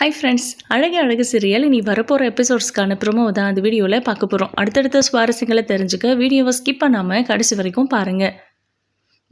Hi friends, அழகு அழகு serial இனி வரப்போகிற எபிசோட்ஸ்க்கான ப்ரோமோ தான் அந்த வீடியோவில் பார்க்க போகிறோம். அடுத்தடுத்த சுவாரஸ்யங்களை தெரிஞ்சுக்க வீடியோவை ஸ்கிப் பண்ணாமல் கடைசி வரைக்கும் பாருங்கள்.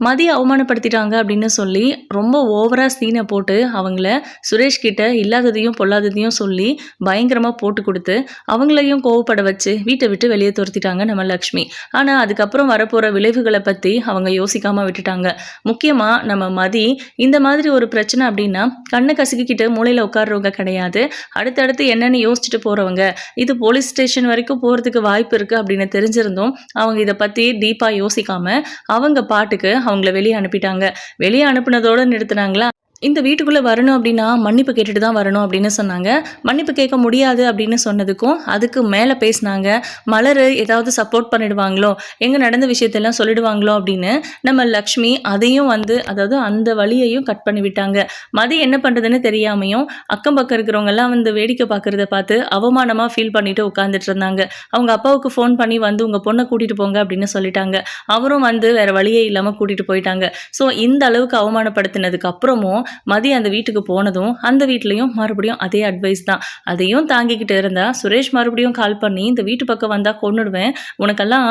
மதியை அவமானப்படுத்திட்டாங்க அப்படின்னு சொல்லி ரொம்ப ஓவராக சீனை போட்டு அவங்கள சுரேஷ் கிட்ட இல்லாததையும் பொல்லாததையும் சொல்லி பயங்கரமாக போட்டு கொடுத்து அவங்களையும் கோவப்பட வச்சு வீட்டை விட்டு வெளியே துரத்திட்டாங்க நம்ம லக்ஷ்மி. ஆனால் அதுக்கப்புறம் வரப்போகிற விளைவுகளை பற்றி அவங்க யோசிக்காமல் விட்டுட்டாங்க. முக்கியமாக நம்ம மதி இந்த மாதிரி ஒரு பிரச்சனை அப்படின்னா கண்ணை கசக்கிக்கிட்டு மூளையில் உட்கார்றவங்க கிடையாது. அடுத்தடுத்து என்னென்னு யோசிச்சுட்டு போகிறவங்க. இது போலீஸ் ஸ்டேஷன் வரைக்கும் போகிறதுக்கு வாய்ப்பு இருக்குது அப்படின்னு தெரிஞ்சிருந்தோம் அவங்க இதை பற்றி டீப்பாக யோசிக்காமல் அவங்க பாட்டுக்கு அவங்கள வெளியே அனுப்பிட்டாங்க. வெளியே அனுப்புனதோடு நிறுத்தினாங்களா? இந்த வீட்டுக்குள்ளே வரணும் அப்படின்னா மன்னிப்பு கேட்டுட்டு தான் வரணும் அப்படின்னு சொன்னாங்க. மன்னிப்பு கேட்க முடியாது அப்படின்னு சொன்னதுக்கும் அதுக்கு மேலே பேசினாங்க. மலர் ஏதாவது சப்போர்ட் பண்ணிடுவாங்களோ, எங்கே நடந்த விஷயத்தெல்லாம் சொல்லிடுவாங்களோ அப்படின்னு நம்ம லக்ஷ்மி அதையும் அதாவது அந்த வழியையும் கட் பண்ணி விட்டாங்க. மதி என்ன பண்ணுறதுன்னு தெரியாமையும் அக்கம் பக்கம் இருக்கிறவங்கெல்லாம் வேடிக்கை பார்க்குறத பார்த்து அவமானமாக ஃபீல் பண்ணிட்டு உட்காந்துட்டு இருந்தாங்க. அவங்க அப்பாவுக்கு ஃபோன் பண்ணி உங்கள் பொண்ணை கூட்டிகிட்டு போங்க அப்படின்னு சொல்லிட்டாங்க. அவரும் வேறு வழியே இல்லாமல் கூட்டிகிட்டு போயிட்டாங்க. ஸோ இந்த அளவுக்கு அவமானப்படுத்தினதுக்கு அப்புறமும் மதி அந்த வீட்டுக்கு போனதும் அந்த வீட்லேயும் மறுபடியும் அதே அட்வைஸ் தான். அதையும் தாங்கிக்கிட்டு இருந்தா சுரேஷ் மறுபடியும் கால் பண்ணி இந்த வீட்டு பக்கம் வந்தால் கொன்னுடுவேன், உனக்கெல்லாம்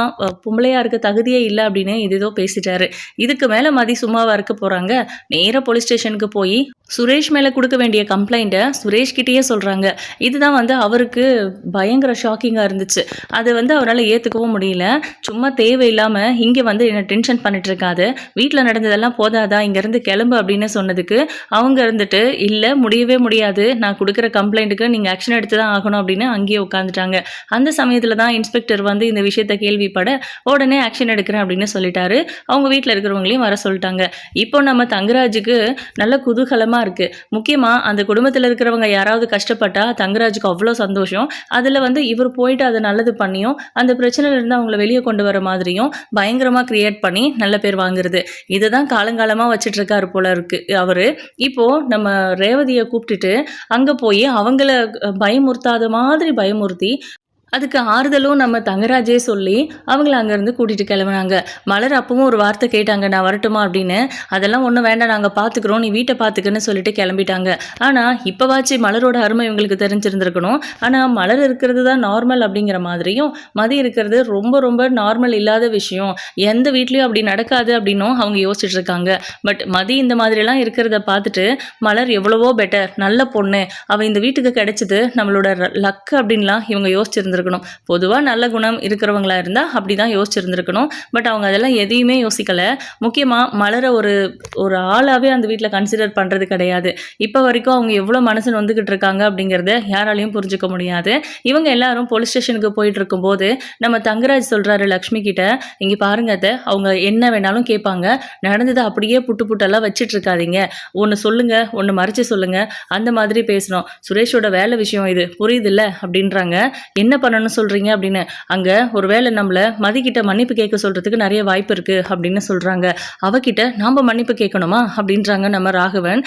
பொம்பளையாக இருக்க தகுதியே இல்லை அப்படின்னு ஏதோ பேசிட்டாரு. இதுக்கு மேலே மதி சும்மாவாக இருக்க போகிறாங்க. நேராக போலீஸ் ஸ்டேஷனுக்கு போய் சுரேஷ் மேலே கொடுக்க வேண்டிய கம்ப்ளைண்ட்டை சுரேஷ் கிட்டேயே சொல்கிறாங்க. இதுதான் அவருக்கு பயங்கர ஷாக்கிங்காக இருந்துச்சு. அதை அவரால் ஏற்றுக்கவும் முடியல. சும்மா தேவையில்லாமல் இங்கே என்னை டென்ஷன் பண்ணிட்டு இருக்காது, வீட்டில் நடந்ததெல்லாம் போதாதா, இங்கேருந்து கிளம்பு அப்படின்னு சொன்னதுக்கு அவங்க இல்லை முடியவே முடியாது, நான் கொடுக்குற கம்ப்ளைண்ட்டுக்கு நீங்கள் ஆக்ஷன் எடுத்து தான் ஆகணும் அப்படின்னு அங்கேயே உட்காந்துட்டாங்க. அந்த சமயத்தில் தான் இன்ஸ்பெக்டர் இந்த விஷயத்தை கேள்விப்பட உடனே ஆக்ஷன் எடுக்கிறேன் அப்படின்னு சொல்லிட்டாரு. அவங்க வீட்டில் இருக்கிறவங்களையும் வர சொல்லிட்டாங்க. இப்போ நம்ம தங்கராஜுக்கு நல்ல குதூகலமாக இருக்குது. முக்கியமாக அந்த குடும்பத்தில் இருக்கிறவங்க யாராவது கஷ்டப்பட்டா தங்கராஜுக்கு அவ்வளோ சந்தோஷம். அதில் இவர் போயிட்டு அதை நல்லது பண்ணியும் அந்த பிரச்சனையிலேருந்து அவங்கள வெளியே கொண்டு வர மாதிரியும் பயங்கரமாக கிரியேட் பண்ணி நல்ல பேர் வாங்குறது. இதுதான் காலங்காலமாக வச்சுட்டு இருக்காரு போல இருக்கு அவரு. இப்போ நம்ம ரேவதியை கூப்பிட்டுட்டு அங்கே போய் அவங்கள பயமுறுத்தாத மாதிரி பயமுறுத்தி அதுக்கு ஆறுதலும் நம்ம தங்கராஜே சொல்லி அவங்கள அங்கேருந்து கூட்டிகிட்டு கிளம்புனாங்க. மலர் அப்பவும் ஒரு வார்த்தை கேட்டாங்க, நான் வரட்டுமா அப்படின்னு. அதெல்லாம் ஒன்றும் வேண்டாம், நாங்கள் பார்த்துக்குறோம், நீ வீட்டை பார்த்துக்குன்னு சொல்லிட்டு கிளம்பிட்டாங்க. ஆனால் இப்போவாச்சு மலரோட அருமை இவங்களுக்கு தெரிஞ்சிருந்துருக்கணும். ஆனால் மலர் இருக்கிறது தான் நார்மல் அப்படிங்கிற மாதிரியும் மதி இருக்கிறது ரொம்ப ரொம்ப நார்மல் இல்லாத விஷயம், எந்த வீட்லேயும் அப்படி நடக்காது அப்படின்னும் அவங்க யோசிச்சுட்டு இருக்காங்க. பட் மதி இந்த மாதிரிலாம் இருக்கிறத பார்த்துட்டு மலர் எவ்வளவோ பெட்டர், நல்ல பொண்ணு, அவள் இந்த வீட்டுக்கு கிடைச்சது நம்மளோட லக்கு அப்படின்லாம் இவங்க யோசிச்சிருந்துருக்கணும். பொதுவாக நல்ல குணம் இருக்கிறவங்களா இருந்தால் அப்படி தான் யோசிச்சிருந்துருக்கணும். பட் அவங்க அதெல்லாம் எதையுமே யோசிக்கலை. முக்கியமாக மலரை ஒரு ஆளாகவே அந்த வீட்டில் கன்சிடர் பண்ணுறது கிடையாது. இப்போ வரைக்கும் அவங்க எவ்வளோ மனசு வந்துக்கிட்டு இருக்காங்க அப்படிங்கிறத யாராலையும் புரிஞ்சுக்க முடியாது. இவங்க எல்லாரும் போலீஸ் ஸ்டேஷனுக்கு போயிட்டு இருக்கும்போது நம்ம தங்கராஜ் சொல்கிறாரு லக்ஷ்மி கிட்ட, இங்கே பாருங்க அத்தை, அவங்க என்ன வேணாலும் கேட்பாங்க, நடந்ததை அப்படியே புட்டெல்லாம் வச்சிட்டு இருக்காதீங்க, ஒன்று சொல்லுங்கள் ஒன்று மறைச்சி சொல்லுங்கள், அந்த மாதிரி பேசணும், சுரேஷோட வேலை விஷயம் இது புரியுதில்ல அப்படின்றாங்க. என்ன பண்ணணும்னு சொல்கிறீங்க அப்படின்னு. அங்கே ஒரு வேளை நம்மளை மதிக்கிட்ட மன்னிப்பு கேட்க சொல்கிறதுக்கு நிறைய வாய்ப்பு இருக்குது அப்படின்னு சொல்கிறாங்க. அவகிட்ட நாம் மன்னிப்பு கேட்கணுமா அப்படின்றாங்க நம்ம ராகவன்.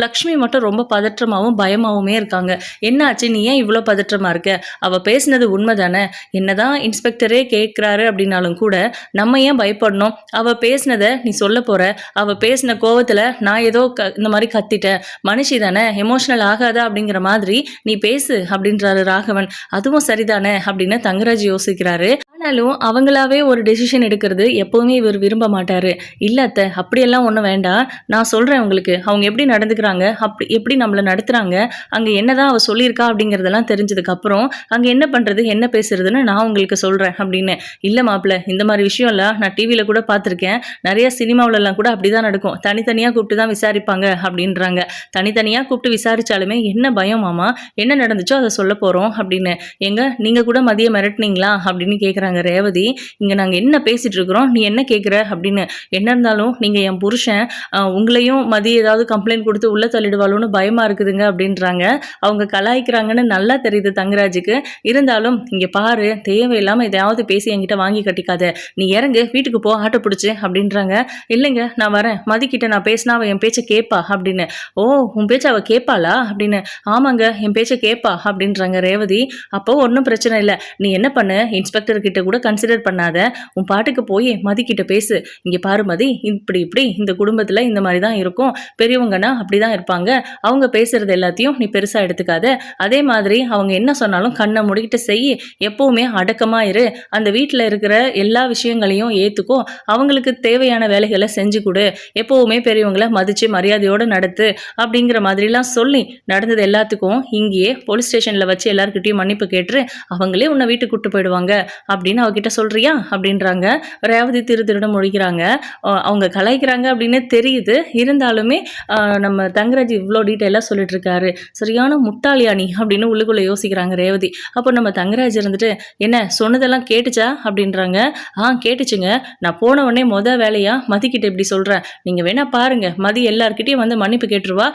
லக்ஷ்மி மட்டும் ரொம்ப பதற்றமாகவும் பயமாகவுமே இருக்காங்க. என்னாச்சு, நீ ஏன் இவ்வளோ பதற்றமாக இருக்க, அவள் பேசினது உண்மை தானே, என்னதான் இன்ஸ்பெக்டரே கேட்குறாரு அப்படின்னாலும் கூட நம்ம ஏன் பயப்படணும், அவள் பேசினதை நீ சொல்ல போகிற, அவள் பேசின கோவத்தில் நான் ஏதோ இந்த மாதிரி கத்திட்டேன், மனுஷி தானே, எமோஷனல் ஆகாதா அப்படிங்கிற மாதிரி நீ பேசு அப்படின்றாரு ராகவன். அதுவும் சரிதானே அப்படின்னு தங்கராஜ் யோசிக்கிறாரு. ஆனாலும் அவங்களாவே ஒரு டெசிஷன் எடுக்கிறது எப்பவுமே இவர் விரும்ப மாட்டாரு. இல்ல அத்தை, அப்படியெல்லாம் ஒன்றும் வேண்டாம், நான் சொல்றேன் உங்களுக்கு, அவங்க எப்படி நடந்துக்கிறாங்க, அப்படி எப்படி நம்மளை நடத்துறாங்க, அங்கே என்னதான் அவ சொல்லியிருக்கா அப்படிங்கிறதெல்லாம் தெரிஞ்சதுக்கு அப்புறம் அங்கே என்ன பண்றது என்ன பேசுறதுன்னு நான் உங்களுக்கு சொல்றேன் அப்படின்னு. இல்ல மாப்பிள்ள, இந்த மாதிரி விஷயம் இல்லை, நான் டிவியில கூட பார்த்துருக்கேன், நிறைய சினிமாவிலலாம் கூட அப்படிதான் நடக்கும், தனித்தனியாக கூப்பிட்டு தான் விசாரிப்பாங்க அப்படின்றாங்க. தனித்தனியாக கூப்பிட்டு விசாரிச்சாலுமே என்ன பயம் மாமா, என்ன நடந்துச்சோ அதை சொல்ல போறோம் அப்படின்னு. எங்க நீங்கள் கூட மதிய மிரட்டினீங்களா அப்படின்னு கேட்குறாங்க ரேவதி. இங்கே நாங்கள் என்ன பேசிகிட்டு இருக்கிறோம், நீ என்ன கேட்குற அப்படின்னு. என்ன இருந்தாலும் நீங்கள் என் புருஷன், உங்களையும் மதிய ஏதாவது கம்ப்ளைண்ட் கொடுத்து உள்ளே தள்ளிடுவாளோன்னு பயமாக இருக்குதுங்க அப்படின்றாங்க. அவங்க கலாய்க்கிறாங்கன்னு நல்லா தெரியுது தங்கராஜுக்கு. இருந்தாலும் இங்கே பாரு, தேவையில்லாமல் எதையாவது பேசி என்கிட்ட வாங்கி கட்டிக்காத, நீ இறங்கு வீட்டுக்கு போ ஆட்டோ பிடிச்சி அப்படின்றாங்க. இல்லைங்க நான் வரேன், மதிக்கிட்ட நான் பேசினா அவள் என் பேச்சை கேட்பா அப்படின்னு. ஓ, உன் பேச்சை அவள் கேட்பாளா அப்படின்னு. ஆமாங்க என் பேச்சை கேட்பா அப்படின்றாங்க ரேவதி. அப்போ ஒன்றும் பிரச்சனை இல்லை, நீ என்ன பண்ணு, இன்ஸ்பெக்டர் கிட்ட கூட கன்சிடர் பண்ணாத, உன் பாட்டுக்கு போய் மதி கிட்ட பேசு. இங்கே பாரு மதி, இப்படி இப்படி இந்த குடும்பத்தில் இந்த மாதிரி தான் இருக்கும், பெரியவங்கன்னா அப்படி தான் இருப்பாங்க, அவங்க பேசுறது எல்லாத்தையும் நீ பெருசாக எடுத்துக்காத, அதே மாதிரி அவங்க என்ன சொன்னாலும் கண்ணை முடிக்கிட்டு செய், எப்போவுமே அடக்கமாக இரு, அந்த வீட்டில் இருக்கிற எல்லா விஷயங்களையும் ஏற்றுக்கோ, அவங்களுக்கு தேவையான வேலைகளை செஞ்சு கொடு, எப்போவுமே பெரியவங்களை மதித்து மரியாதையோடு நடத்து அப்படிங்கிற மாதிரிலாம் சொல்லி நடந்தது எல்லாத்துக்கும் இங்கேயே போலீஸ் ஸ்டேஷனில் வச்சு எல்லாருக்கிட்டையும் மன்னிப்பு கேட்டு அவங்களே உன்னை வீட்டுக்கு கூட்டு போயிடுவாங்க அப்படின்னு அவகிட்ட சொல்றியா அப்படின்றாங்க. ரேவதி திருட மொழிக்கிறாங்க. அவங்க கலாய்க்கிறாங்க அப்படின்னு தெரியுது, இருந்தாலுமே நம்ம தங்கராஜ் இவ்வளோ டீட்டெயிலாக சொல்லிட்டு இருக்காரு, சரியான முட்டாளியானி அப்படின்னு உள்ளுக்குள்ளே யோசிக்கிறாங்க ரேவதி. அப்போ நம்ம தங்கராஜ் இருந்துட்டு என்ன சொன்னதெல்லாம் கேட்டுச்சா அப்படின்றாங்க. கேட்டுச்சுங்க, நான் போன உடனே வேலையா மதிக்கிட்ட இப்படி சொல்கிறேன், நீங்கள் வேணா பாருங்க, மதி எல்லார்கிட்டையும் வந்து மன்னிப்பு கேட்டுருவா,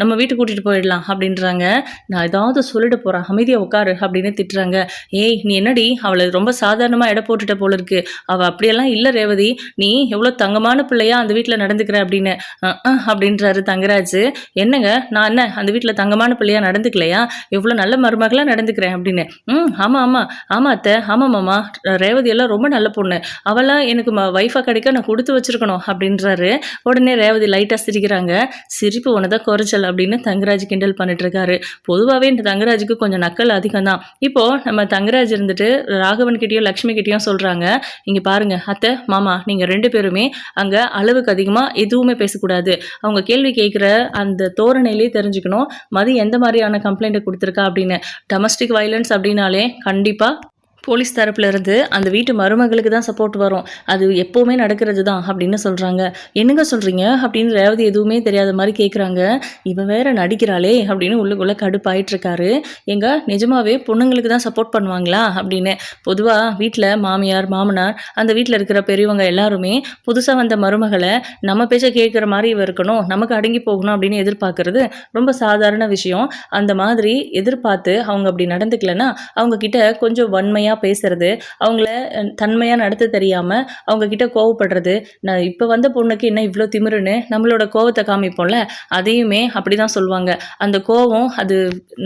நம்ம வீட்டுக்கு கூட்டிகிட்டு போயிடலாம் அப்படின்றாங்க. நான் ஏதாவது சொல்லிட்டு போகிறேன், அமைதியாக உட்காரு அப்படின்னு திட்டுறாங்க. ஏய் நீ என்னடி அவளை ரொம்ப சாதாரணமாக எடை போட்டுட்ட போல இருக்கு, அவள் அப்படியெல்லாம் இல்லை ரேவதி, நீ எவ்வளோ தங்கமான பிள்ளையா அந்த வீட்டில் நடந்துக்கிற அப்படின்னு அப்படின்றாரு தங்கராஜ். என்னங்க நான் என்ன அந்த வீட்டில் தங்கமான பிள்ளையா நடந்துக்கலையா, எவ்வளோ நல்ல மருமகளாக நடந்துக்கிறேன் அப்படின்னு. ஆமாம் ஆமாம் ஆமாம் அத்தை, ஆமாம் மாமா, ரேவதி எல்லாம் ரொம்ப நல்ல பொண்ணு, அவளாம் எனக்கு வைஃபாக கிடைக்க நான் கொடுத்து வச்சிருக்கணும் அப்படின்றாரு. உடனே ரேவதி லைட்டாக சிரிக்கிறாங்க. சிரிப்பு உனதான் குறைச்சல் அப்படின்னு தங்கராஜ் கிண்டல் பண்ணிட்டு இருக்காரு. பொதுவாகவே இந்த தங்கராஜுக்கு கொஞ்சம் நக்கல் அதிகம் தான். இப்போ நம்ம தங்கராஜ் இருந்துட்டு ராகவன் கிட்டேயும் லக்ஷ்மி கிட்டேயும் சொல்றாங்க, இங்க பாருங்க அத்தை மாமா, நீங்க 2 பேருமே அங்க அளவுக்கு அதிகமா எதுவுமே பேசக்கூடாது, அவங்க கேள்வி கேட்குற அந்த தோரணையிலே தெரிஞ்சுக்கணும் மதி எந்த மாதிரியான கம்ப்ளைண்ட் கொடுத்துருக்கா அப்படின்னு. டொமஸ்டிக் வயலன்ஸ் அப்படின்னாலே கண்டிப்பா போலீஸ் தரப்புல இருந்து அந்த வீட்டு மருமகளுக்கு தான் சப்போர்ட் வரும், அது எப்போவுமே நடக்கிறது தான் அப்படின்னு சொல்கிறாங்க. என்னங்க சொல்கிறீங்க அப்படின்னு ரேவதி எதுவுமே தெரியாத மாதிரி கேட்குறாங்க. இவன் வேற நடிக்கிறாளே அப்படின்னு உள்ளுக்குள்ளே கடுப்பாயிட்ருக்காரு. எங்க நிஜமாவே பொண்ணுங்களுக்கு தான் சப்போர்ட் பண்ணுவாங்களா அப்படின்னு. பொதுவாக வீட்டில் மாமியார் மாமனார் அந்த வீட்டில் இருக்கிற பெரியவங்க எல்லாருமே புதுசாக வந்த மருமகளை நம்ம பேச்சை கேட்குற மாதிரி இவ இருக்கணும், நமக்கு அடங்கி போகணும் அப்படின்னு எதிர்பார்க்கறது ரொம்ப சாதாரண விஷயம். அந்த மாதிரி எதிர்பார்த்து அவங்க அப்படி நடந்துக்கலன்னா அவங்க கிட்ட கொஞ்சம் வன்மையாக பேசுறது, அவங்கள தன்மையாக நடத்த தெரியாமல் அவங்க கிட்ட கோவப்படுறது, நான் இப்போ வந்த பொண்ணுக்கு என்ன இவ்வளோ திமிருன்னு நம்மளோட கோவத்தை காமிப்போம்ல, அதையுமே அப்படி தான் சொல்லுவாங்க. அந்த கோவம் அது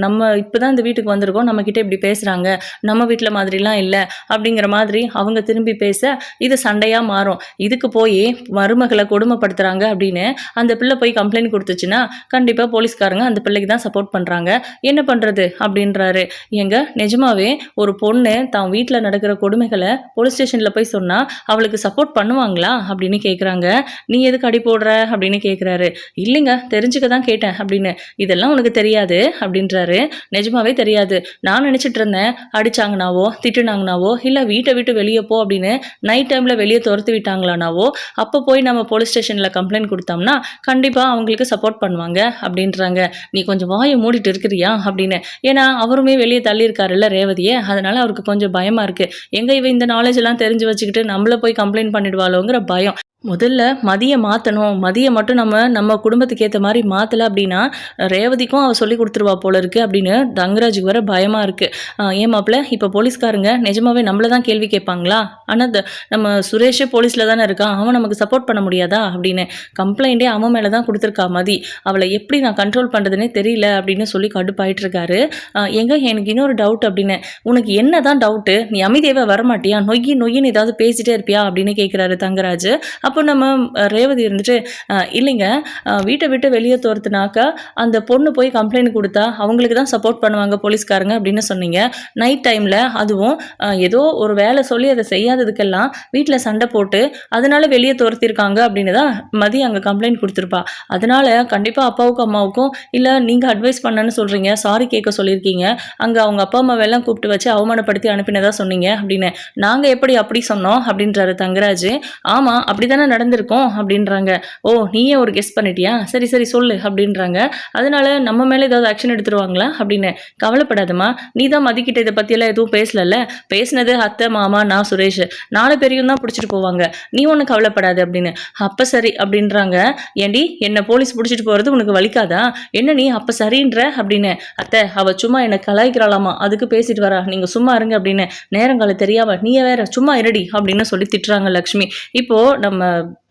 நம்ம இப்போ தான் இந்த வீட்டுக்கு வந்திருக்கோம், நம்மக்கிட்ட இப்படி பேசுகிறாங்க, நம்ம வீட்டில் மாதிரிலாம் இல்லை அப்படிங்கிற மாதிரி அவங்க திரும்பி பேச இது சண்டையாக மாறும். இதுக்கு போய் மருமகளை கொடுமைப்படுத்துகிறாங்க அப்படின்னு அந்த பிள்ளை போய் கம்ப்ளைண்ட் கொடுத்துச்சுன்னா கண்டிப்பாக போலீஸ்காரங்க அந்த பிள்ளைக்கு தான் சப்போர்ட் பண்ணுறாங்க, என்ன பண்ணுறது அப்படின்றாரு. எங்க நிஜமாவே ஒரு பொண்ணு தான் வீட்டில் நடக்கிற கொடுமைகளை போலீஸ் ஸ்டேஷனில் போய் சொன்னால் அவளுக்கு சப்போர்ட் பண்ணுவாங்களா அப்படின்னு கேட்குறாங்க. நீ எதுக்கு அடி போடுற அப்படின்னு கேட்குறாரு. இல்லைங்க தெரிஞ்சுக்க தான் கேட்டேன் அப்படின்னு. இதெல்லாம் உனக்கு தெரியாது அப்படின்றாரு. நிஜமாவே தெரியாது, நான் நினச்சிட்டு இருந்தேன் அடிச்சாங்கனாவோ திட்டுனாங்கனாவோ இல்லை வீட்டை விட்டு வெளியே போ அப்படின்னு நைட் டைமில் வெளியே துரத்து விட்டாங்களானாவோ அப்போ போய் நம்ம போலீஸ் ஸ்டேஷனில் கம்ப்ளைண்ட் கொடுத்தோம்னா கண்டிப்பாக அவங்களுக்கு சப்போர்ட் பண்ணுவாங்க அப்படின்றாங்க. நீ கொஞ்சம் வாயை மூடிட்டு இருக்கிறியா அப்படின்னு. ஏன்னா அவருமே வெளியே தள்ளியிருக்காருல்ல ரேவதியை, அதனால அவருக்கு கொஞ்சம் பயமா இருக்கு. எங்க இவ இந்த நாலேஜ் எல்லாம் தெரிஞ்சு வச்சுக்கிட்டு நம்மள போய் கம்ப்ளைண்ட் பண்ணிடுவாளோங்கிற பயம். முதல்ல மதியை மாற்றணும், மதியை மட்டும் நம்ம குடும்பத்துக்கு ஏற்ற மாதிரி மாற்றலை அப்படின்னா ரேவதிக்கும் அவள் சொல்லி கொடுத்துருவா போல இருக்குது அப்படின்னு தங்கராஜுக்கு வர பயமாக இருக்குது. ஏன் மாப்பிள்ள இப்போ போலீஸ்காரங்க நிஜமாவே நம்மளை தான் கேள்வி கேட்பாங்களா, ஆனால் நம்ம சுரேஷே போலீஸில் தானே இருக்கான், அவன் நமக்கு சப்போர்ட் பண்ண முடியாதா அப்படின்னு கம்ப்ளைண்ட்டே அவன் மேலே தான் கொடுத்துருக்கா மதி, அவளை எப்படி நான் கண்ட்ரோல் பண்ணுறதுனே தெரியல அப்படின்னு சொல்லி கடுப்பாயிட்டு இருக்காரு. எனக்கு இன்னொரு டவுட் அப்படின்னு. உனக்கு என்ன தான் டவுட்டு, நீ அமைதியாகவே வரமாட்டியா, நொய்யின்னு ஏதாவது பேசிட்டே இருப்பியா அப்படின்னு கேட்குறாரு தங்கராஜ். அப்போ நம்ம ரேவதி இருந்துட்டு இல்லைங்க, வீட்டை விட்டு வெளியே துரத்துனாக்கா அந்த பொண்ணு போய் கம்ப்ளைண்ட் கொடுத்தா அவங்களுக்கு தான் சப்போர்ட் பண்ணுவாங்க போலீஸ்காரங்க அப்படின்னு சொன்னீங்க. நைட் டைமில் அதுவும் ஏதோ ஒரு வேலை சொல்லி அதை செய்யாததுக்கெல்லாம் வீட்டில் சண்டை போட்டு அதனால வெளியே துரத்திருக்காங்க அப்படின்னு தான் மதி அங்கே கம்ப்ளைண்ட் கொடுத்துருப்பா. அதனால கண்டிப்பாக அப்பாவுக்கும் அம்மாவுக்கும் இல்லை நீங்கள் அட்வைஸ் பண்ணன்னு சொல்கிறீங்க, சாரி கேட்க சொல்லியிருக்கீங்க, அங்கே அவங்க அப்பா அம்மாவெல்லாம் கூப்பிட்டு வச்சு அவமானப்படுத்தி அனுப்பினதா சொன்னீங்க அப்படின்னு. நாங்கள் எப்படி அப்படி சொன்னோம் அப்படின்றாரு தங்கராஜ். ஆமாம் அப்படி தானே நடந்திருக்கோம் அப்படின்றாங்க. ஓ நீயே ஒரு கெஸ் பண்ணிட்டியா, சரி சரி சொல்லு அப்படின்றாங்க. அதனால நம்ம மேலே ஏதாவது ஆக்ஷன் எடுத்துருவாங்களா அப்படின்னு. கவலைப்படாதம்மா, நீ தான் மதிக்கிட்ட இதை பற்றியெல்லாம் எதுவும் பேசலல்ல, பேசினது அத்தை மாமா நான் சுரேஷ் 4 பேரையும் தான் பிடிச்சிட்டு போவாங்க, நீ ஒன்றும் கவலைப்படாது அப்படின்னு. அப்போ சரி அப்படின்றாங்க. ஏண்டி என்னை போலீஸ் பிடிச்சிட்டு போகிறது உனக்கு வலிக்காதா, என்ன நீ அப்போ சரின்ற அப்படின்னு. அத்தை அவள் சும்மா என்னை கலாய்க்கிறாளாமா, அதுக்கு பேசிட்டு வரா, நீங்கள் சும்மா இருங்க அப்படின்னு. நேரங்கால தெரியாம நீ வேற சும்மா இருடி அப்படின்னு சொல்லி திட்டுறாங்க லக்ஷ்மி. இப்போ நம்ம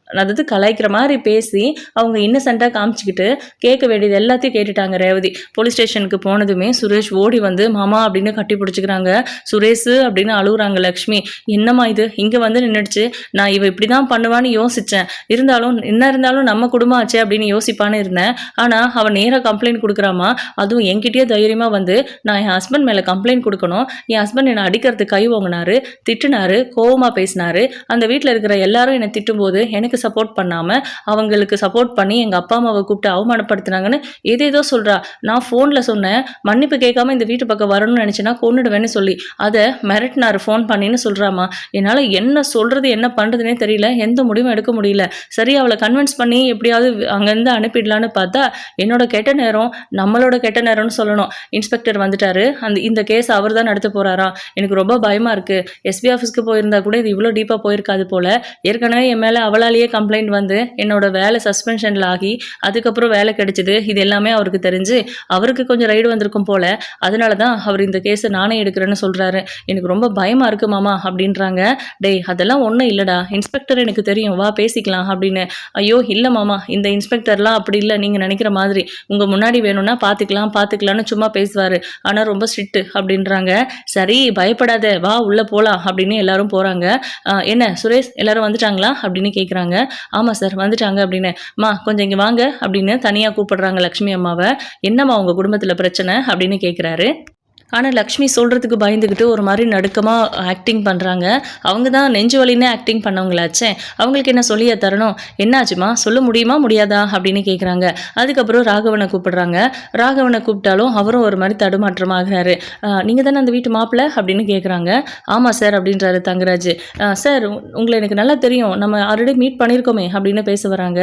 அதாவது கலாய்க்கிற மாதிரி பேசி அவங்க இன்னசென்ட்டாக காமிச்சிக்கிட்டு கேட்க வேண்டியது எல்லாத்தையும் கேட்டுட்டாங்க ரேவதி. போலீஸ் ஸ்டேஷனுக்கு போனதுமே சுரேஷ் ஓடி வந்து மாமா அப்படின்னு கட்டி பிடிச்சிக்கிறாங்க. சுரேஷ் அப்படின்னு அழுகுறாங்க லக்ஷ்மி. என்னம்மா இது இங்கே வந்து நின்றுடுச்சு, நான் இவ இப்படி தான் பண்ணுவான்னு யோசித்தேன், இருந்தாலும் நம்ம குடும்பம் ஆச்சே அப்படின்னு யோசிப்பான்னு இருந்தேன். ஆனால் அவன் நேராக கம்ப்ளைண்ட் கொடுக்குறாமா, அதுவும் என்கிட்டயே தைரியமாக வந்து நான் என் ஹஸ்பண்ட் மேலே கம்ப்ளைண்ட் கொடுக்கணும், என் ஹஸ்பண்ட் என்னை அடிக்கிறதுக்கு கை வாங்கினாரு, திட்டுனாரு, கோவமாக பேசினாரு, அந்த வீட்டில் இருக்கிற எல்லாரும் என்னை திட்டும்போது எனக்கு சப்போர்ட் பண்ணாமல் அவங்களுக்கு சப்போர்ட் பண்ணி எங்கள் அப்பா அம்மாவை கூப்பிட்டு அவமானப்படுத்தினாங்கன்னு ஏதேதோ சொல்கிறா. நான் ஃபோனில் சொன்னேன், மன்னிப்பு கேட்காம இந்த வீட்டு பக்கம் வரணும்னு நினச்சினா கொன்னுடுவேன்னு சொல்லி அதை மிரட்டினாரு ஃபோன் பண்ணின்னு சொல்கிறாமா. என்னால் என்ன சொல்கிறது என்ன பண்ணுறதுனே தெரியல, எந்த முடிவும் எடுக்க முடியல. சரி அவளை கன்வின்ஸ் பண்ணி எப்படியாவது அங்கேருந்து அனுப்பிடலான்னு பார்த்தா என்னோட கெட்ட நேரம், நம்மளோட கெட்ட நேரம்னு சொல்லணும். இன்ஸ்பெக்டர் வந்துட்டாரு, இந்த கேஸ் அவர் தான் நடத்த போகிறாரா. எனக்கு ரொம்ப பயமாக இருக்குது. எஸ்பி ஆஃபீஸ்க்கு போயிருந்தா கூட இது இவ்வளோ டீப்பாக போயிருக்காது போல். ஏற்கனவே என் மேலே அவளாலேயே கம்ப்ளைண்ட் வந்து என்னோட வேலை சஸ்பென்ஷனில் ஆகி அதுக்கப்புறம் வேலை கிடைச்சிது. இது எல்லாமே அவருக்கு தெரிஞ்சு அவருக்கு கொஞ்சம் ரைடு வந்திருக்கும் போல். அதனால தான் அவர் இந்த கேஸை நானே எடுக்கிறேன்னு சொல்கிறாரு. எனக்கு ரொம்ப பயமாக இருக்குது மாமா அப்படின்றாங்க. டேய் அதெல்லாம் ஒன்றும் இல்லைடா, இன்ஸ்பெக்டர் எனக்கு தெரியும், வா பேசிக்கலாம் அப்படின்னு. ஐயோ இல்லை மாமா, இந்த இன்ஸ்பெக்டர்லாம் அப்படி இல்லை நீங்கள் நினைக்கிற மாதிரி, உங்கள் முன்னாடி வேணும்னா பார்த்துக்கலான்னு சும்மா பேசுவார், ஆனால் ரொம்ப ஸ்ட்ரிக்ட்டு அப்படின்றாங்க. சரி பயப்படாத, வா உள்ளே போகலாம் அப்படின்னு எல்லாரும் போகிறாங்க. என்ன சுரேஷ் எல்லாரும் வந்துட்டாங்களா அப்படின்னு கேட்குறாங்க. ஆமாம் சார் வந்துட்டாங்க அப்படின்னு. மா கொஞ்சம் இங்கே வாங்க அப்படின்னு தனியாக கூப்பிடுறாங்க லக்ஷ்மி அம்மாவை. என்னம்மா உங்கள் குடும்பத்தில் பிரச்சனை அப்படின்னு கேட்குறாரு. ஆனால் லக்ஷ்மி சொல்கிறதுக்கு பயந்துக்கிட்டு ஒரு மாதிரி நடுக்கமாக ஆக்டிங் பண்ணுறாங்க. அவங்க தான் நெஞ்சு வலின்னு ஆக்டிங் பண்ணவங்களாச்சே, அவங்களுக்கு என்ன சொல்லியா தரணும், என்னாச்சுமா சொல்ல முடியுமா முடியாதா அப்படின்னு கேட்குறாங்க. அதுக்கப்புறம் ராகவனை கூப்பிடுறாங்க. ராகவனை கூப்பிட்டாலும் அவரும் ஒரு மாதிரி தடுமாற்றமாகிறாரு. நீங்கள் தானே அந்த வீட்டு மாப்பிள்ளை அப்படின்னு கேட்குறாங்க. ஆமாம் சார் அப்படின்றாரு தங்கராஜ். சார் உங்களை எனக்கு நல்லா தெரியும், நம்ம ஆல்ரெடி மீட் பண்ணியிருக்கோமே அப்படின்னு பேச வராங்க.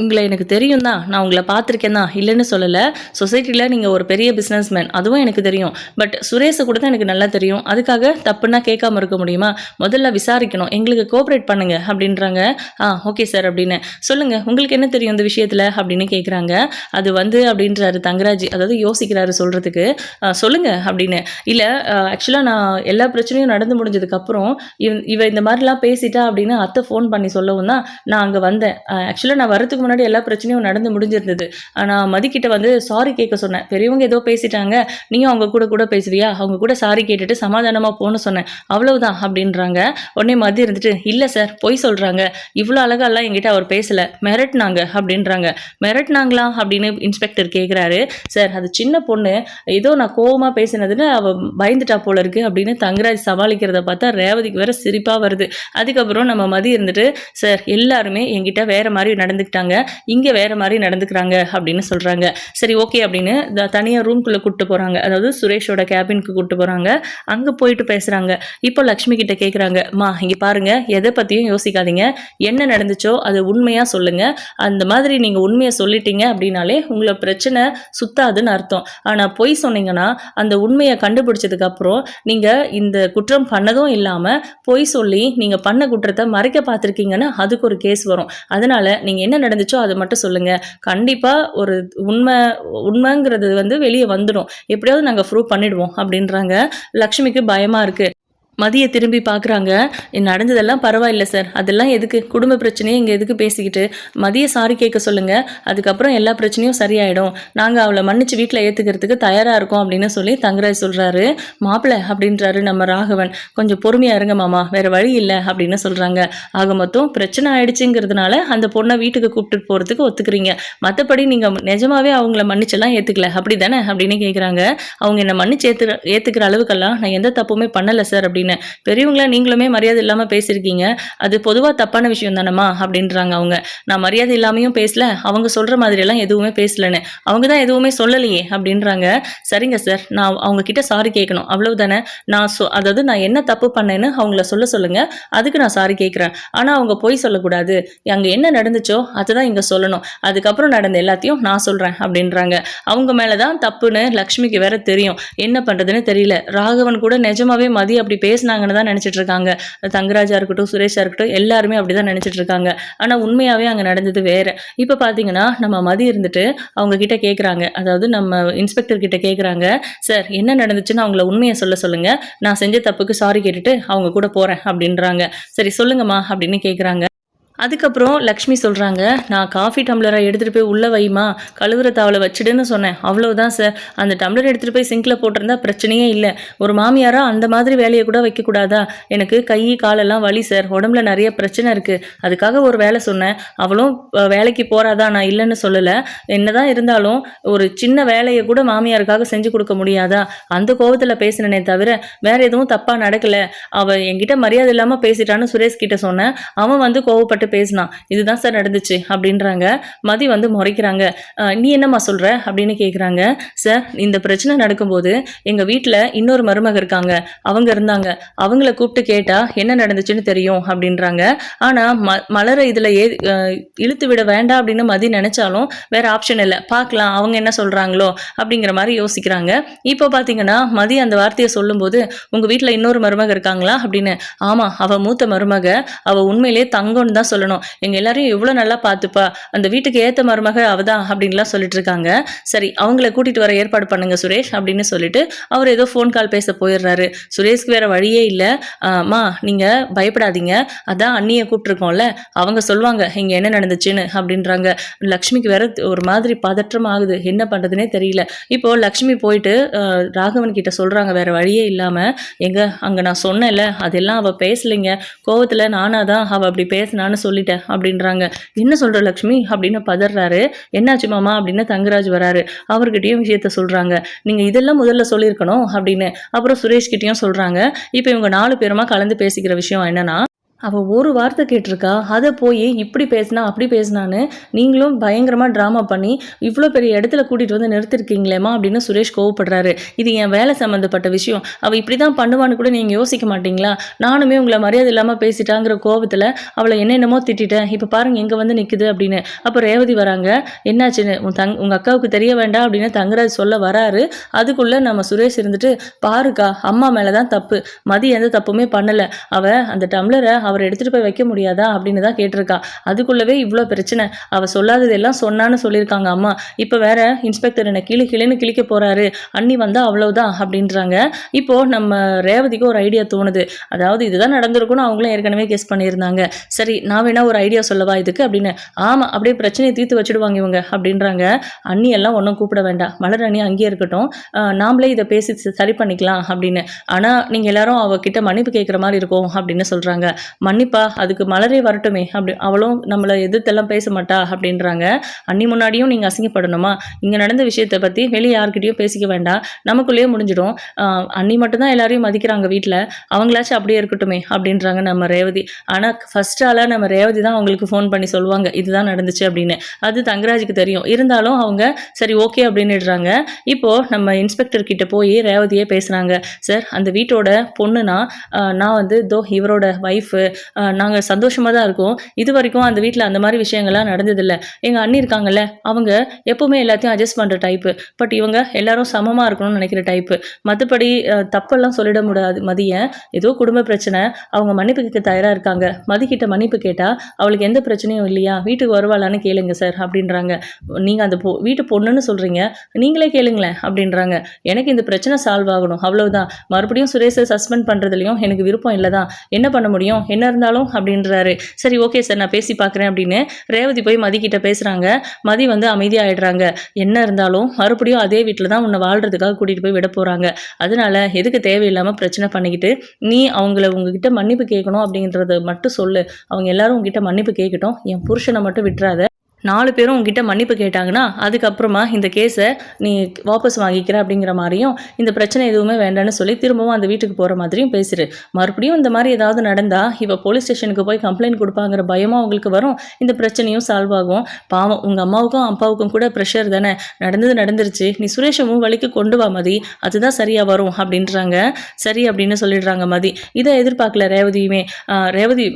உங்களை எனக்கு தெரியும் தான், நான் உங்களை பார்த்துருக்கேன் தான், இல்லைன்னு சொல்லலை. சொசைட்டியில் நீங்கள் ஒரு பெரிய பிஸ்னஸ்மேன், அதுவும் எனக்கு தெரியும். பட் சுரேஷை கூட தான் எனக்கு நல்லா தெரியும். அதுக்காக தப்புன்னா கேட்காம இருக்க முடியுமா? முதல்ல விசாரிக்கணும், எங்களுக்கு கோஆப்ரேட் பண்ணுங்க அப்படின்றாங்க. ஓகே சார் அப்படின்னு. சொல்லுங்கள் உங்களுக்கு என்ன தெரியும் இந்த விஷயத்தில் அப்படின்னு கேட்குறாங்க. அது வந்து அப்படின்றாரு தங்கராஜ், அதாவது யோசிக்கிறாரு சொல்கிறதுக்கு. சொல்லுங்கள் அப்படின்னு. இல்லை ஆக்சுவலாக நான் எல்லா பிரச்சனையும் நடந்து முடிஞ்சதுக்கப்புறம் இவ இந்த மாதிரிலாம் பேசிட்டா அப்படின்னு அத்தை ஃபோன் பண்ணி சொல்லவும் தான் நான் அங்கே வந்தேன். ஆக்சுவலாக நான் வரதுக்கு முன்னாடி எல்லா பிரச்சனையும் நடந்து முடிஞ்சிருந்தது. ஆனால் மதிக்கிட்ட வந்து சாரி கேட்க சொன்னேன். பெரியவங்க ஏதோ பேசிட்டாங்க, நீயும் அவங்க கூட பேசுவியா, அவங்க கூட சாரி கேட்டுட்டு சமாதானமாக போன்னு சொன்னேன், அவ்வளவுதான் அப்படின்றாங்க. உடனே மதி இருந்துட்டு இல்லை சார் பொய் சொல்கிறாங்க, இவ்வளோ அழகாலாம் என்கிட்ட அவர் பேசலை, மிரட்டினாங்க அப்படின்றாங்க. மிரட்டினாங்களா அப்படின்னு இன்ஸ்பெக்டர் கேட்குறாரு. சார் அது சின்ன பொண்ணு, ஏதோ நான் கோவமாக பேசினதுன்னு அவள் பயந்துட்டா போல இருக்கு அப்படின்னு தங்கராஜ் சமாளிக்கிறத பார்த்தா ரேவதிக்கு வேற சிரிப்பாக வருது. அதுக்கப்புறம் நம்ம மதி இருந்துட்டு சார் எல்லாருமே என்கிட்ட வேற மாதிரி நடந்துக்கிட்டாங்க, இங்கே வேற மாதிரி நடந்துக்கிறாங்க அப்படின்னு சொல்கிறாங்க. சரி ஓகே அப்படின்னு தனியாக ரூம்குள்ளே கூப்பிட்டு போகிறாங்க, அதாவது சுரேஷோட கேபினுக்கு கூப்பிட்டு போகிறாங்க. அங்கே போயிட்டு பேசுகிறாங்க. இப்போ லக்ஷ்மி கிட்ட கேட்குறாங்க, மா இங்கே பாருங்க, எதை பற்றியும் யோசிக்காதீங்க, என்ன நடந்துச்சோ அதை உண்மையாக சொல்லுங்கள். அந்த மாதிரி நீங்கள் உண்மையை சொல்லிட்டீங்க அப்படின்னாலே உங்களை பிரச்சனை சுத்தாதுன்னு அர்த்தம். ஆனால் பொய் சொன்னீங்கன்னா அந்த உண்மையை கண்டுபிடிச்சதுக்கப்புறம் நீங்கள் இந்த குற்றம் பண்ணதும் இல்லாமல் பொய் சொல்லி நீங்கள் பண்ண குற்றத்தை மறைக்க பார்த்துருக்கீங்கன்னு அதுக்கு ஒரு கேஸ் வரும். அதனால் நீங்கள் என்ன நடந்துச்சோ அதை மட்டும் சொல்லுங்கள், கண்டிப்பாக ஒரு உண்மைங்கிறது வந்து வெளியே வந்துடும், எப்படியாவது நாங்கள் ப்ரூவ் பண்ணிடுவோம் அப்படின்றாங்க. லக்ஷ்மிக்கு பயமாக இருக்குது. மதியை திரும்பி பார்க்குறாங்க. நடந்ததெல்லாம் பரவாயில்ல சார், அதெல்லாம் எதுக்கு, குடும்ப பிரச்சனையை இங்கே எதுக்கு பேசிக்கிட்டு, மதியை சாரி கேட்க சொல்லுங்கள், அதுக்கப்புறம் எல்லா பிரச்சனையும் சரியாயிடும், நாங்கள் அவளை மன்னிச்சு வீட்டில் ஏற்றுக்கிறதுக்கு தயாராக இருக்கோம் அப்படின்னு சொல்லி தங்கராஜ் சொல்கிறாரு. மாப்பிள்ளை அப்படின்றாரு நம்ம ராகவன். கொஞ்சம் பொறுமையாக இருங்க மாமா, வேறு வழி இல்லை அப்படின்னு சொல்கிறாங்க. ஆக மொத்தம் பிரச்சனை ஆயிடுச்சுங்கிறதுனால அந்த பொண்ணை வீட்டுக்கு கூப்பிட்டு போகிறதுக்கு ஒத்துக்கிறீங்க, மற்றபடி நீங்கள் நிஜமாவே அவங்கள மன்னிச்செல்லாம் ஏற்றுக்கல அப்படி தானே அப்படின்னு கேட்குறாங்க. அவங்க என்னை மன்னிச்சு ஏற்றுக்கிற அளவுக்கெல்லாம் நான் எந்த தப்புமே பண்ணலை சார் அப்படின்னு. பெரியவங்கள நீங்களுமே மரியாதை இல்லாமல் பேசியிருக்கீங்க, அது பொதுவாக தப்பான விஷயம் தானம்மா அப்படின்றாங்க அவங்க. நான் மரியாதை இல்லாமையும் பேசல, அவங்க சொல்கிற மாதிரியெல்லாம் எதுவுமே பேசலன்னு, அவங்க தான் எதுவுமே சொல்லலையே அப்படின்றாங்க. சரிங்க சார், நான் அவங்க கிட்ட சாரி கேட்கணும் அவ்வளவு தானே, அதாவது நான் என்ன தப்பு பண்ணேன்னு அவங்கள சொல்லுங்கள், அதுக்கு நான் சாரி கேட்குறேன். ஆனால் அவங்க பொய் சொல்லக்கூடாது, அங்கே என்ன நடந்துச்சோ அதை தான் இங்கே சொல்லணும், அதுக்கப்புறம் நடந்த எல்லாத்தையும் நான் சொல்கிறேன் அப்படின்றாங்க. அவங்க மேலே தான் தப்புன்னு லக்ஷ்மிக்கு வேற தெரியும், என்ன பண்ணுறதுன்னு தெரியல. ராகவன் கூட நிஜமாவே மதி அப்படி பேசினாங்கன்னு தான் நினச்சிட்டு இருக்காங்க. தங்கராஜா இருக்கட்டும், சுரேஷா இருக்கட்டும், எல்லாருமே அப்படிதான் நினச்சிட்டு இருக்காங்க. ஆனால் உண்மையாகவே அங்கே நடந்தது வேற. இப்போ பார்த்தீங்கன்னா நம்ம மதி இருந்துட்டு அவங்க கிட்ட கேட்குறாங்க, அதாவது நம்ம இன்ஸ்பெக்டர் கிட்ட கேட்குறாங்க, சார் என்ன நடந்துச்சுன்னு அவங்கள உண்மையை சொல்லுங்க, நான் செஞ்ச தப்புக்கு சாரி கேட்டுட்டு அவங்க கூட போகிறேன் அப்படின்றாங்க. சரி சொல்லுங்கம்மா அப்படின்னு கேட்குறாங்க. அதுக்கப்புறம் லக்ஷ்மி சொல்கிறாங்க, நான் காஃபி டம்ளரை எடுத்துகிட்டு போய் உள்ளே வைமா, கழுவுற தாவலை வச்சுடுன்னு சொன்னேன். அவ்வளோதான் சார். அந்த டம்ளர் எடுத்துகிட்டு போய் சிங்கில் போட்டிருந்தா பிரச்சனையே இல்லை. ஒரு மாமியாரா அந்த மாதிரி வேலையை கூட வைக்கக்கூடாதா? எனக்கு கை காலெல்லாம் வலி சார், உடம்புல நிறைய பிரச்சனை இருக்குது, அதுக்காக ஒரு வேலை சொன்னேன். அவளும் வேலைக்கு போகிறாதா, நான் இல்லைன்னு சொல்லலை. என்னதான் இருந்தாலும் ஒரு சின்ன வேலையை கூட மாமியாருக்காக செஞ்சு கொடுக்க முடியாதா? அந்த கோவத்தில் பேசினனே தவிர வேற எதுவும் தப்பாக நடக்கலை. அவள் என்கிட்ட மரியாதை இல்லாமல் பேசிட்டான்னு சுரேஷ் கிட்ட சொன்னேன். அவன் வந்து கோவப்பட்டு பேசினான். இதுதான் சார் நடந்துச்சு அப்படின்றாங்க. மதி வந்து முறைக்கிறாங்க. நீ என்னம்மா சொல்ற அப்படின்னு கேட்குறாங்க. சார், இந்த பிரச்சனை நடக்கும்போது எங்கள் வீட்டில் இன்னொரு மருமக இருக்காங்க, அவங்க இருந்தாங்க. அவங்கள கூப்பிட்டு கேட்டா என்ன நடந்துச்சுன்னு தெரியும் அப்படின்றாங்க. ஆனால் மலரை இதில் இழுத்து விட வேண்டாம் அப்படின்னு மதி நினைச்சாலும் வேற ஆப்ஷன் இல்லை, பார்க்கலாம் அவங்க என்ன சொல்றாங்களோ அப்படிங்கிற மாதிரி யோசிக்கிறாங்க. இப்போ பார்த்தீங்கன்னா மதி அந்த வார்த்தையை சொல்லும்போது, உங்கள் வீட்டில் இன்னொரு மருமக இருக்காங்களா அப்படின்னு. ஆமாம், அவள் மூத்த மருமக, அவள் உண்மையிலேயே தங்கம்னு தான் சொல்லணும். எங்கள் எல்லாரையும் எவ்வளோ நல்லா பார்த்துப்பா, அந்த வீட்டுக்கு ஏற்ற மருமக அவதான் அப்படின்லாம் சொல்லிட்டு இருக்காங்க. சரி, அவங்கள கூட்டிகிட்டு வர ஏற்பாடு பண்ணுங்க சுரேஷ் அப்படின்னு சொல்லிட்டு அவர் ஏதோ ஃபோன் கால் பேச போயிடுறாரு. சுரேஷ்க்கு வேற வழியே இல்லை. அம்மா, நீங்கள் பயப்படாதீங்க, அதான் அண்ணியை கூப்பிட்டுருக்கோம்ல, அவங்க சொல்லுவாங்க இங்கே என்ன நடந்துச்சுன்னு அப்படின்றாங்க. லக்ஷ்மிக்கு வேற ஒரு மாதிரி பதற்றம் ஆகுது, என்ன பண்ணுறதுனே தெரியல. இப்போ லக்ஷ்மி போயிட்டு ராகவன் கிட்ட சொல்கிறாங்க, வேற வழியே இல்லாமல், அங்கே நான் சொன்னேன்ல அதெல்லாம் அவள் பேசலைங்க, கோவத்தில் நானாதான் அவள் அப்படி பேசினான்னு சொல்லிட்டேன் அப்படின்றாங்க. என்ன சொல்ற லக்ஷ்மி அப்படின்னு பதறாரு. என்னாச்சு மாமா அப்படின்னு தங்கராஜ் வராரு. அவர்கிட்டயும் விஷயத்த சொல்றாங்க. நீங்க இதெல்லாம் முதல்ல சொல்லியிருக்கணும் அப்படின்னு. அப்புறம் சுரேஷ் கிட்டயும் சொல்றாங்க. இப்போ இவங்க 4 பேருமா கலந்து பேசிக்கிற விஷயம் என்னன்னா, அவள் ஒரு வார்த்தை கேட்டிருக்கா, அதை போய் இப்படி பேசினா அப்படி பேசினான்னு நீங்களும் பயங்கரமாக ட்ராமா பண்ணி இவ்வளோ பெரிய இடத்துல கூட்டிகிட்டு வந்து நிறுத்திருக்கீங்களேம்மா அப்படின்னு சுரேஷ் கோவப்படுறாரு. இது என் வேலை சம்மந்தப்பட்ட விஷயம், அவள் இப்படி தான் பண்ணுவான்னு கூட நீங்கள் யோசிக்க மாட்டீங்களா? நானுமே உங்களை மரியாதை இல்லாமல் பேசிட்டாங்கிற கோவத்தில் அவளை என்னென்னமோ திட்டிட்டேன், இப்போ பாருங்கள் எங்கே வந்து நிற்குது அப்படின்னு. அப்போ ரேவதி வராங்க. என்னாச்சுன்னு உங்கள் அக்காவுக்கு தெரிய வேண்டாம் அப்படின்னு தங்கராஜ் சொல்ல வராரு. அதுக்குள்ளே நம்ம சுரேஷ் இருந்துட்டு, பாருக்கா அம்மா மேலே தான் தப்பு, மதி எந்த தப்புமே பண்ணலை, அவள் அந்த டம்ளரை அவர் எடுத்துகிட்டு போய் வைக்க முடியாதா அப்படின்னு தான் கேட்டிருக்கா. அதுக்குள்ளவே இவ்வளோ பிரச்சனை, அவள் சொல்லாததெல்லாம் சொன்னான்னு சொல்லியிருக்காங்க அம்மா. இப்போ வேற இன்ஸ்பெக்டர் என்னை கிளின்னு கிளிக்க போகிறாரு, அண்ணி வந்தால் அவ்வளோதான் அப்படின்றாங்க. இப்போது நம்ம ரேவதிக்கு ஒரு ஐடியா தோணுது. அதாவது இதுதான் நடந்திருக்குன்னு அவங்களும் ஏற்கனவே கெஸ் பண்ணியிருந்தாங்க. சரி, நான் வேணா ஒரு ஐடியா சொல்லவா இதுக்கு அப்படின்னு. ஆமாம், அப்படியே பிரச்சனையை தீர்த்து வச்சுடுவாங்க இவங்க அப்படின்றாங்க. அண்ணி எல்லாம் ஒன்றும் கூப்பிட வேண்டாம், மலர் அண்ணி அங்கேயே இருக்கட்டும், நாமளே இதை பேசி சரி பண்ணிக்கலாம் அப்படின்னு. ஆனால் நீங்கள் எல்லாரும் அவகிட்ட மன்னிப்பு கேட்குற மாதிரி இருக்கும் அப்படின்னு சொல்கிறாங்க. மன்னிப்பா, அதுக்கு மலரே வரட்டுமே அப்படி, அவளும் நம்மளை எதிர்த்தெல்லாம் பேச மாட்டா அப்படின்றாங்க. அண்ணி முன்னாடியும் நீங்கள் அசிங்கப்படணுமா? இங்கே நடந்த விஷயத்தை பற்றி வெளியே யார்கிட்டையும் பேசிக்க வேண்டாம், நமக்குள்ளேயே முடிஞ்சிடும். அண்ணி மட்டும்தான் எல்லாரையும் மதிக்கிறாங்க வீட்டில், அவங்களாச்சும் அப்படியே இருக்கட்டுமே அப்படின்றாங்க நம்ம ரேவதி. ஆனால் ஃபர்ஸ்ட் ஆளாக நம்ம ரேவதி தான் அவங்களுக்கு ஃபோன் பண்ணி சொல்லுவாங்க இதுதான் நடந்துச்சு அப்படின்னு. அது தங்கராஜுக்கு தெரியும். இருந்தாலும் அவங்க சரி ஓகே அப்படின்னுடுறாங்க. இப்போது நம்ம இன்ஸ்பெக்டர் கிட்ட போய் ரேவதியே பேசுகிறாங்க. சார், அந்த வீட்டோட பொண்ணுனா நான் வந்து இவரோட ஒய்ஃபு, நாங்கள் சந்தோஷமாக தான் இருக்கோம். இது வரைக்கும் அந்த வீட்டில் அந்த மாதிரி விஷயங்கள்லாம் நடந்ததில்லை. எங்கள் அண்ணி இருக்காங்கல்ல, அவங்க எப்போவுமே எல்லாத்தையும் அட்ஜஸ்ட் பண்ணுற டைப்பு. பட் இவங்க எல்லாரும் சமமாக இருக்கணும்னு நினைக்கிற டைப்பு. மற்றபடி தப்பெல்லாம் சொல்லிட முடியாது. மதியை ஏதோ குடும்ப பிரச்சனை, அவங்க மன்னிப்பு கேட்க தயாராக இருக்காங்க. மதிக்கிட்ட மன்னிப்பு கேட்டால் அவளுக்கு எந்த பிரச்சனையும் இல்லையா, வீட்டுக்கு வருவாளான்னு கேளுங்க சார் அப்படின்றாங்க. நீங்கள் அந்த வீட்டு பொண்ணுன்னு சொல்கிறீங்க, நீங்களே கேளுங்களேன் அப்படின்றாங்க. எனக்கு இந்த பிரச்சனை சால்வ் ஆகணும், அவ்வளவுதான். மறுபடியும் சுரேஷை சஸ்பெண்ட் பண்ணுறதுலையும் எனக்கு விருப்பம் இல்லை தான். என்ன பண்ண முடியும், என்ன இருந்தாலும் அப்படின்றாரு. சரி ஓகே சார், நான் பேசி பார்க்குறேன் அப்படின்னு ரேவதி போய் மதி கிட்ட பேசுகிறாங்க. மதி வந்து அமைதியாகிடுறாங்க. என்ன இருந்தாலும் மறுபடியும் அதே வீட்டில் தான் உன்னை வாழ்கிறதுக்காக கூட்டிகிட்டு போய் விட போகிறாங்க. அதனால எதுக்கு தேவையில்லாமல் பிரச்சனை பண்ணிக்கிட்டு நீ உங்ககிட்ட மன்னிப்பு கேட்கணும் அப்படின்றத மட்டும் சொல்லு. அவங்க எல்லாரும் உங்ககிட்ட மன்னிப்பு கேட்கட்டும், என் புருஷனை மட்டும் விட்டுறாத. 4 பேரும் உங்ககிட்ட மன்னிப்பு கேட்டாங்கன்னா அதுக்கப்புறமா இந்த கேஸை நீ வாபஸ் வாங்கிக்கிற அப்படிங்கிற மாதிரியும், இந்த பிரச்சனை எதுவுமே வேண்டான்னு சொல்லி திரும்பவும் அந்த வீட்டுக்கு போகிற மாதிரியும் பேசுரு. மறுபடியும் இந்த மாதிரி ஏதாவது நடந்தால் இவள் போலீஸ் ஸ்டேஷனுக்கு போய் கம்ப்ளைண்ட் கொடுப்பாங்கிற பயமும் அவங்களுக்கு வரும். இந்த பிரச்சனையும் சால்வ் ஆகும். பாவம், உங்கள் அம்மாவுக்கும் அப்பாவுக்கும் கூட ப்ரெஷர் தானே, நடந்துருச்சு, நீ சுரேஷமும் வழிக்கு கொண்டு வா மதி, அதுதான் சரியாக வரும் அப்படின்றாங்க. சரி அப்படின்னு சொல்லிடுறாங்க மதி. இதை எதிர்பார்க்கல ரேவதியுமே. ரேவதி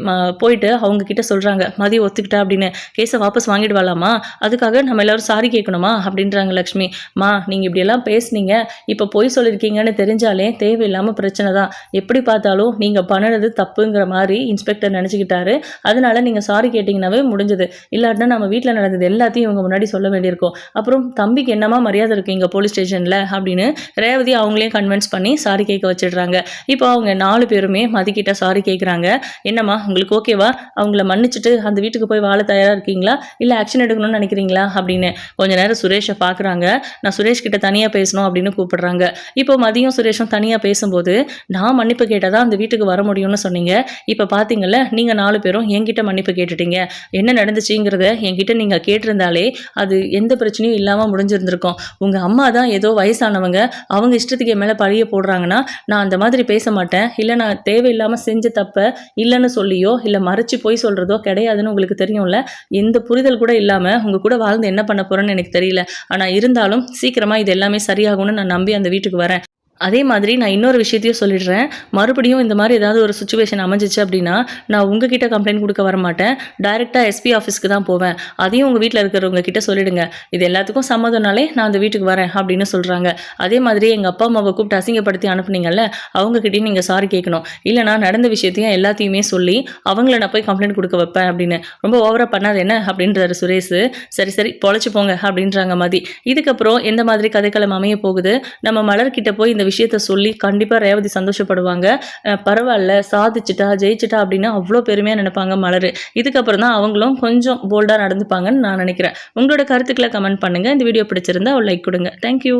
போயிட்டு அவங்க கிட்ட சொல்கிறாங்க, மதி ஒத்துக்கிட்டா அப்படின்னு, கேஸை வாபஸ் வாங்கிட்டு மாறிடுவாளாமா, அதுக்காக நம்ம எல்லாரும் சாரி கேட்கணுமா அப்படின்றாங்க லக்ஷ்மி. நீங்கள் இப்படியெல்லாம் பேசுனீங்க, இப்போ பொய் சொல்லியிருக்கீங்கன்னு தெரிஞ்சாலே தேவையில்லாமல் பிரச்சனை தான். எப்படி பார்த்தாலும் நீங்கள் பண்ணுறது தப்புங்கிற மாதிரி இன்ஸ்பெக்டர் நினச்சிக்கிட்டாரு. அதனால நீங்கள் சாரி கேட்டிங்கனாவே முடிஞ்சது. இல்லாட்டினா நம்ம வீட்டில் நடந்தது எல்லாத்தையும் இவங்க முன்னாடி சொல்ல வேண்டியிருக்கும். அப்புறம் தம்பிக்கு என்னமா மரியாதை இருக்குது இங்கே போலீஸ் ஸ்டேஷனில் அப்படின்னு ரேவதி அவங்களையும் கன்வின்ஸ் பண்ணி சாரி கேட்க வச்சிடுறாங்க. இப்போ அவங்க 4 பேருமே மதிக்கிட்ட சாரி கேட்குறாங்க. என்னம்மா உங்களுக்கு ஓகேவா, அவங்கள மன்னிச்சுட்டு அந்த வீட்டுக்கு போய் வாழ தயாராக இருக்கீங்களா, இல்லை ஆக்ஷன் எடுக்கணும்னு நினைக்கிறீங்களா அப்படின்னு கொஞ்ச நேரம் சுரேஷை பார்க்குறாங்க. நான் சுரேஷ் கிட்ட தனியாக பேசணும் அப்படின்னு கூப்பிடுறாங்க. இப்போ மதியம் சுரேஷும் தனியாக பேசும்போது, நான் மன்னிப்பு கேட்டால் தான் அந்த வீட்டுக்கு வர முடியும்னு சொன்னீங்க. இப்போ பார்த்தீங்கல்ல, நீங்கள் 4 பேரும் என்கிட்ட மன்னிப்பு கேட்டுட்டீங்க. என்ன நடந்துச்சுங்கிறத என்கிட்ட நீங்கள் கேட்டிருந்தாலே அது எந்த பிரச்சனையும் இல்லாமல் முடிஞ்சிருந்திருக்கும். உங்கள் அம்மா தான் ஏதோ வயசானவங்க, அவங்க இஷ்டத்துக்கு என் மேலே பழிய போடுறாங்கன்னா நான் அந்த மாதிரி பேச மாட்டேன். இல்லை நான் தேவையில்லாமல் செஞ்ச தப்பை இல்லைன்னு சொல்லியோ இல்லை மறைச்சு போய் சொல்கிறதோ கிடையாதுன்னு உங்களுக்கு தெரியும்ல. எந்த புரிதல் கூட இல்லாமல் உங்கள் கூட வாழ்ந்து என்ன பண்ண போகிறேன்னு எனக்கு தெரியல. ஆனால் இருந்தாலும் சீக்கிரமாக இது எல்லாமே சரியாகும்னு நான் நம்பி அந்த வீட்டுக்கு வரேன். அதே மாதிரி நான் இன்னொரு விஷயத்தையும் சொல்லிடுறேன். மறுபடியும் இந்த மாதிரி ஏதாவது ஒரு சுச்சுவேஷன் அமைஞ்சிச்சு அப்படின்னா நான் உங்ககிட்ட கம்ப்ளைண்ட் கொடுக்க வரமாட்டேன். டைரெக்டாக எஸ்பி ஆஃபீஸ்க்கு தான் போவேன். அதையும் உங்கள் வீட்டில் இருக்கிறவங்க கிட்ட சொல்லிடுங்க. இது எல்லாத்துக்கும் சம்மதம்னாலே நான் அந்த வீட்டுக்கு வரேன் அப்படின்னு சொல்கிறாங்க. அதே மாதிரி எங்கள் அப்பா அம்மாவை கூப்பிட்டு அசிங்கப்படுத்தி அனுப்புனீங்கல்ல, அவங்ககிட்டையும் நீங்கள் சாரி கேட்கணும். இல்லைனா நடந்த விஷயத்தையும் எல்லாத்தையுமே சொல்லி அவங்கள நான் போய் கம்ப்ளைண்ட் கொடுக்க வைப்பேன் அப்படின்னு. ரொம்ப ஓவராக பண்ணாது என்ன அப்படின்றாரு சுரேஷ். சரி சரி பொழைச்சி போங்க அப்படின்றாங்க மதி. இதுக்கப்புறம் எந்த மாதிரி கதைக்களம் அமைய போகுது, நம்ம மலர்கிட்ட போய் இந்த விஷயத்த சொல்லி கண்டிப்பாக ரேவதி சந்தோஷப்படுவாங்க. பரவாயில்ல சாதிச்சுட்டா ஜெயிச்சுட்டா அப்படின்னு அவ்வளோ பெருமையாக நினைப்பாங்க மலர். இதுக்கப்புறம் தான் அவங்களும் கொஞ்சம் போல்டாக நடந்துப்பாங்கன்னு நான் நினைக்கிறேன். உங்களோட கருத்துக்களை கமெண்ட் பண்ணுங்கள். இந்த வீடியோ பிடிச்சிருந்தா ஒரு லைக் கொடுங்க. தேங்க்யூ.